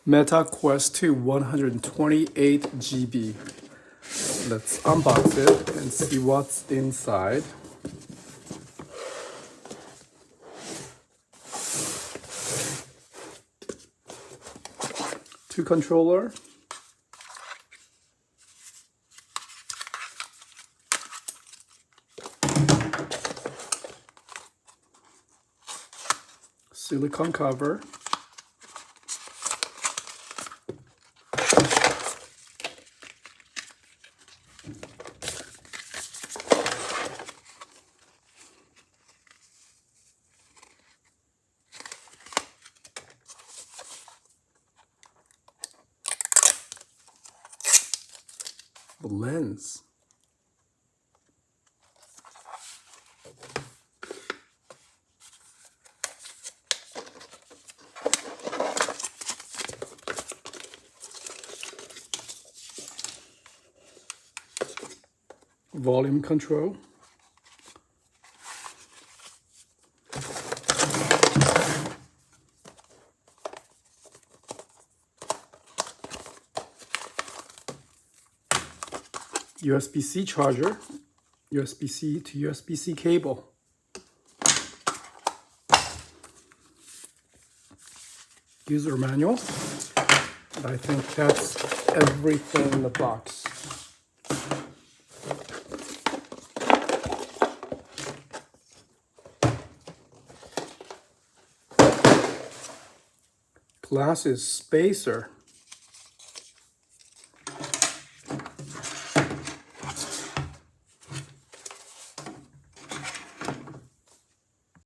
Meta Quest 2 128 GB. Let's unbox it and see what's inside. Two controller. Silicone cover. The lens. Volume control. USB-C charger, USB-C to USB-C cable. User manual. I think that's everything in the box. Glasses spacer.